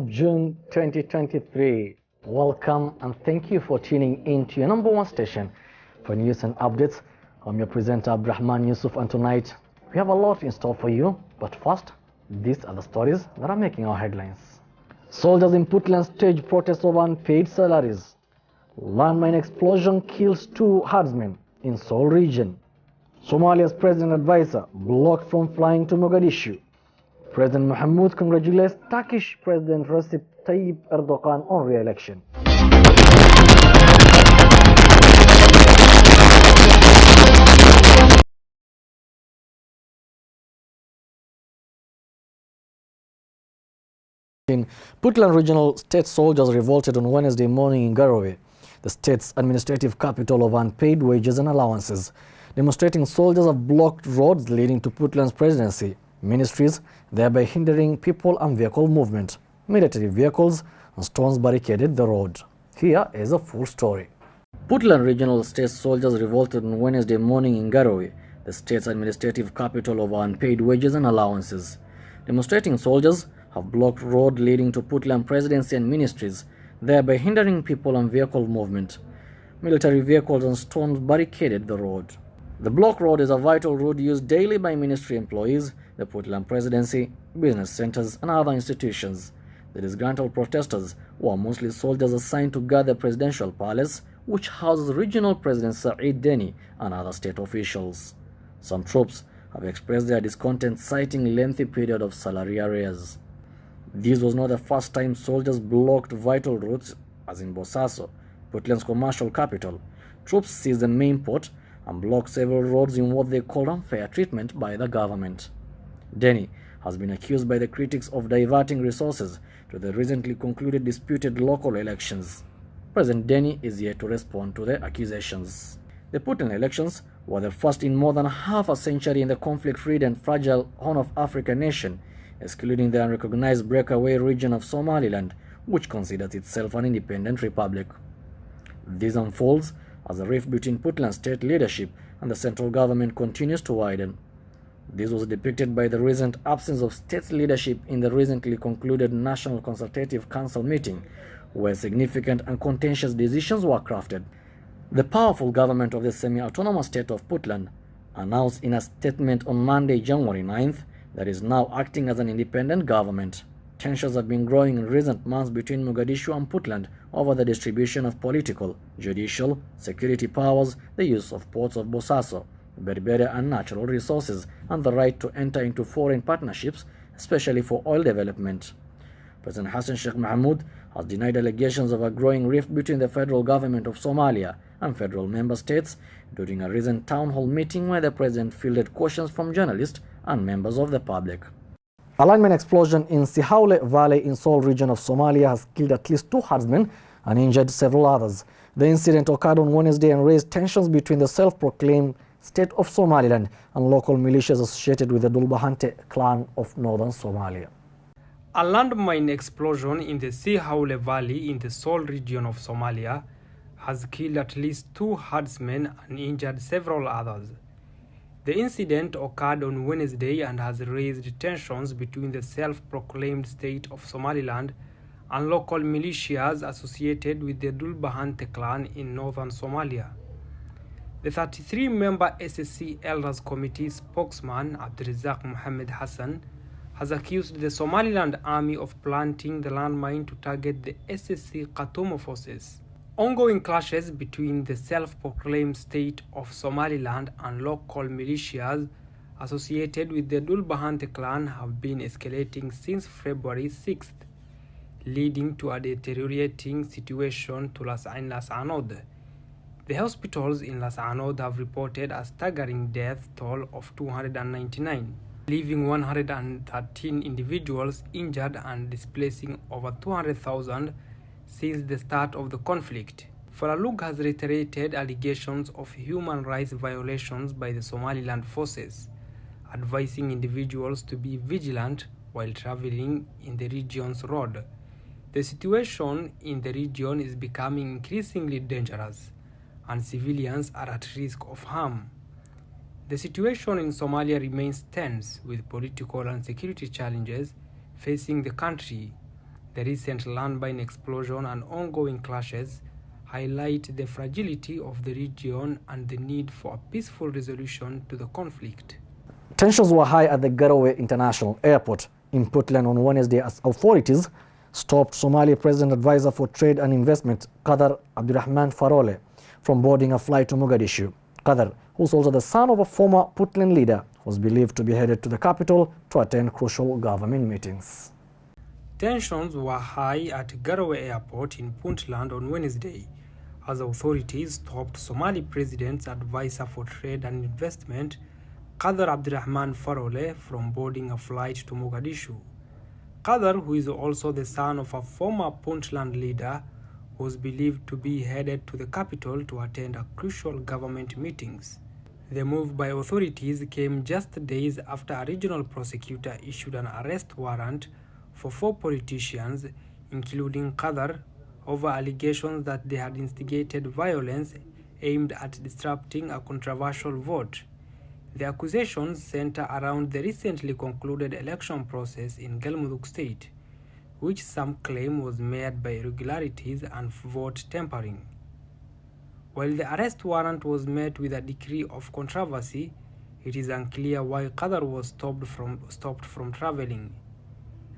of June 2023. Welcome and thank you for tuning in to your number one station for news and updates. I'm your presenter Abdurrahman Yusuf, and tonight we have a lot in store for you. But first, these are the stories that are making our headlines. Soldiers in Puntland stage protest over unpaid salaries. Landmine explosion kills 2 herdsmen in Seoul region. Somalia's president advisor blocked from flying to Mogadishu. President Mahmoud congratulates Turkish President Recep Tayyip Erdogan on re-election. In Puntland regional, state soldiers revolted on Wednesday morning in Garowe, the state's administrative capital, of unpaid wages and allowances. Demonstrating soldiers have blocked roads leading to Puntland's presidency ministries, thereby hindering people and vehicle movement. Military vehicles and stones barricaded the road. Here is a full story. Puntland regional state soldiers revolted on Wednesday morning in Garowe, the state's administrative capital, over unpaid wages and allowances. Demonstrating soldiers have blocked road leading to Puntland presidency and ministries, thereby hindering people and vehicle movement. Military vehicles and stones barricaded the road. The block road is a vital route used daily by ministry employees, the Puntland presidency, business centers and other institutions. The disgruntled protesters were mostly soldiers assigned to guard the presidential palace, which houses regional President Saeed Deni and other state officials. Some troops have expressed their discontent, citing lengthy period of salary arrears. This was not the first time soldiers blocked vital routes, as in Bosaso, Puntland's commercial capital. Troops seized the main port and blocked several roads in what they called unfair treatment by the government. Deni has been accused by the critics of diverting resources to the recently concluded disputed local elections. President Deni is yet to respond to the accusations. The Puntland elections were the first in more than half a century in the conflict-ridden and fragile Horn of Africa nation, excluding the unrecognized breakaway region of Somaliland, which considers itself an independent republic. This unfolds as the rift between Puntland state leadership and the central government continues to widen. This was depicted by the recent absence of state leadership in the recently concluded National Consultative Council meeting, where significant and contentious decisions were crafted. The powerful government of the semi-autonomous state of Puntland announced in a statement on Monday, January 9th, that is now acting as an independent government. Tensions have been growing in recent months between Mogadishu and Puntland over the distribution of political, judicial, security powers, the use of ports of Bosaso, Berbera and natural resources, and the right to enter into foreign partnerships, especially for oil development. President Hassan Sheikh Mohamud has denied allegations of a growing rift between the federal government of Somalia and federal member states during a recent town hall meeting where the president fielded questions from journalists and members of the public. A landmine explosion in Sihaule Valley in Seoul region of Somalia has killed at least 2 herdsmen and injured several others. The incident occurred on Wednesday and raised tensions between the self-proclaimed state of Somaliland and local militias associated with the Dulbahante clan of northern Somalia. A landmine explosion in the Sihaule Valley in the Seoul region of Somalia has killed at least 2 herdsmen and injured several others. The incident occurred on Wednesday and has raised tensions between the self-proclaimed state of Somaliland and local militias associated with the Dulbahante clan in northern Somalia. The 33-member SSC Elders Committee spokesman Abdirizak Mohammed Hassan has accused the Somaliland army of planting the landmine to target the SSC Khartoum forces. Ongoing clashes between the self-proclaimed state of Somaliland and local militias associated with the Dulbahante clan have been escalating since February 6th, leading to a deteriorating situation in Las Anod. The hospitals in Las Anod have reported a staggering death toll of 299, leaving 113 individuals injured and displacing over 200,000 since the start of the conflict. Falalug has reiterated allegations of human rights violations by the Somaliland forces, advising individuals to be vigilant while traveling in the region's road. The situation in the region is becoming increasingly dangerous, and civilians are at risk of harm. The situation in Somalia remains tense, with political and security challenges facing the country. The recent landmine explosion and ongoing clashes highlight the fragility of the region and the need for a peaceful resolution to the conflict. Tensions were high at the Garowe International Airport in Puntland on Wednesday as authorities stopped Somali President Advisor for Trade and Investment Qadar Abdurrahman Farole from boarding a flight to Mogadishu. Qadar, who's also the son of a former Puntland leader, was believed to be headed to the capital to attend crucial government meetings. Tensions were high at Garowe Airport in Puntland on Wednesday as authorities stopped Somali President's Advisor for Trade and Investment Qadar Abdurrahman Farole from boarding a flight to Mogadishu. Qadar, who is also the son of a former Puntland leader, was believed to be headed to the capital to attend a crucial government meetings. The move by authorities came just days after a regional prosecutor issued an arrest warrant for 4 politicians, including Qadar, over allegations that they had instigated violence aimed at disrupting a controversial vote. The accusations center around the recently concluded election process in Galmudug State, which some claim was marred by irregularities and vote tampering. While the arrest warrant was met with a degree of controversy, it is unclear why Qadar was stopped from traveling.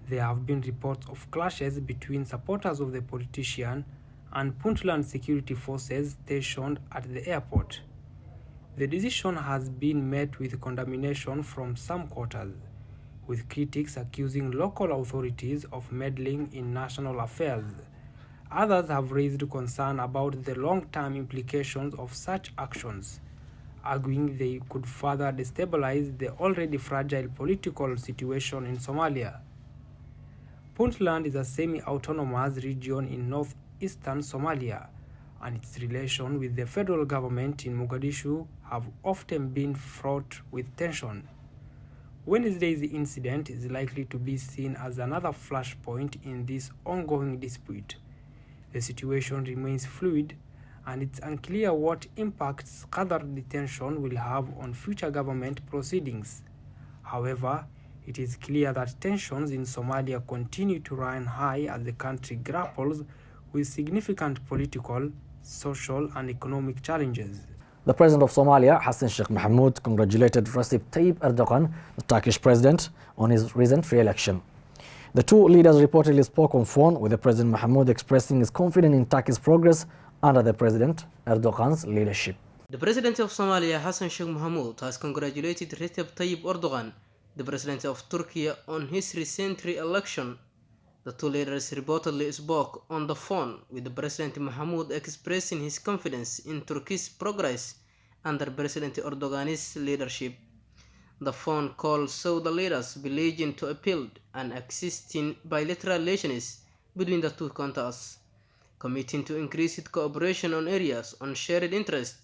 There have been reports of clashes between supporters of the politician and Puntland security forces stationed at the airport. The decision has been met with condemnation from some quarters, with critics accusing local authorities of meddling in national affairs. Others have raised concern about the long-term implications of such actions, arguing they could further destabilize the already fragile political situation in Somalia. Puntland is a semi-autonomous region in northeastern Somalia, and its relations with the federal government in Mogadishu have often been fraught with tension. Wednesday's incident is likely to be seen as another flashpoint in this ongoing dispute. The situation remains fluid, and it's unclear what impacts Qadar detention will have on future government proceedings. However, it is clear that tensions in Somalia continue to run high as the country grapples with significant political, social, and economic challenges. The president of Somalia, Hassan Sheikh Mohamud, congratulated Recep Tayyip Erdogan, the Turkish president, on his recent re-election. The two leaders reportedly spoke on phone, with the President Mohamud expressing his confidence in Turkey's progress under the President Erdogan's leadership. The president of Somalia, Hassan Sheikh Mohamud, has congratulated Recep Tayyip Erdogan, the president of Turkey, on his recent re-election. The two leaders reportedly spoke on the phone, with President Mohamud expressing his confidence in Turkey's progress under President Erdogan's leadership. The phone call saw the leaders pledging to uphold an existing bilateral relations between the two countries, committing to increased cooperation on areas of shared interest.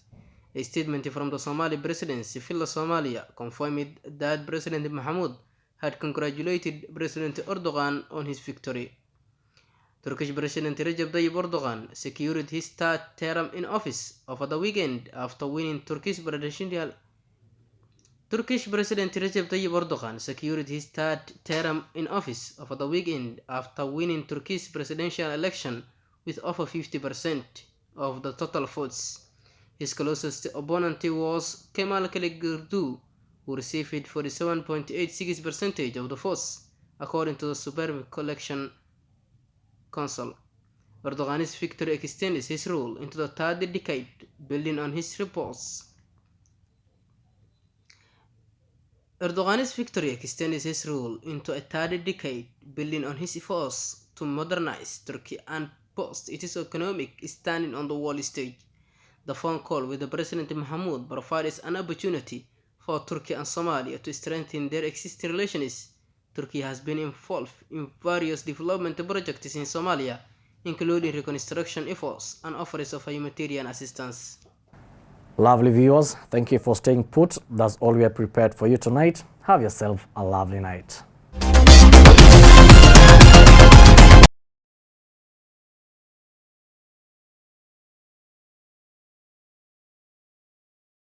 A statement from the Somali presidency, Villa Somalia, confirmed that President Mohamud had congratulated President Erdogan on his victory. Turkish President Recep Tayyip Erdogan secured his third term in office over the weekend after winning Turkish President Recep Tayyip Erdogan secured his third term in office over the weekend after winning Turkish presidential election with over 50% of the total votes. His closest opponent was Kemal Kılıçdaroğlu, who received 47.86% of the votes, according to the Supreme Election Council. Erdogan's victory extends his rule into the third decade, building on his reports. Erdogan's victory extends his rule into a third decade, building on his efforts to modernize Turkey and boost its economic standing on the world stage. The phone call with the President Mohamud provides an opportunity for Turkey and Somalia to strengthen their existing relations. Turkey has been involved in various development projects in Somalia, including reconstruction efforts and offers of humanitarian assistance. Lovely viewers, thank you for staying put. That's all we are prepared for you tonight. Have yourself a lovely night.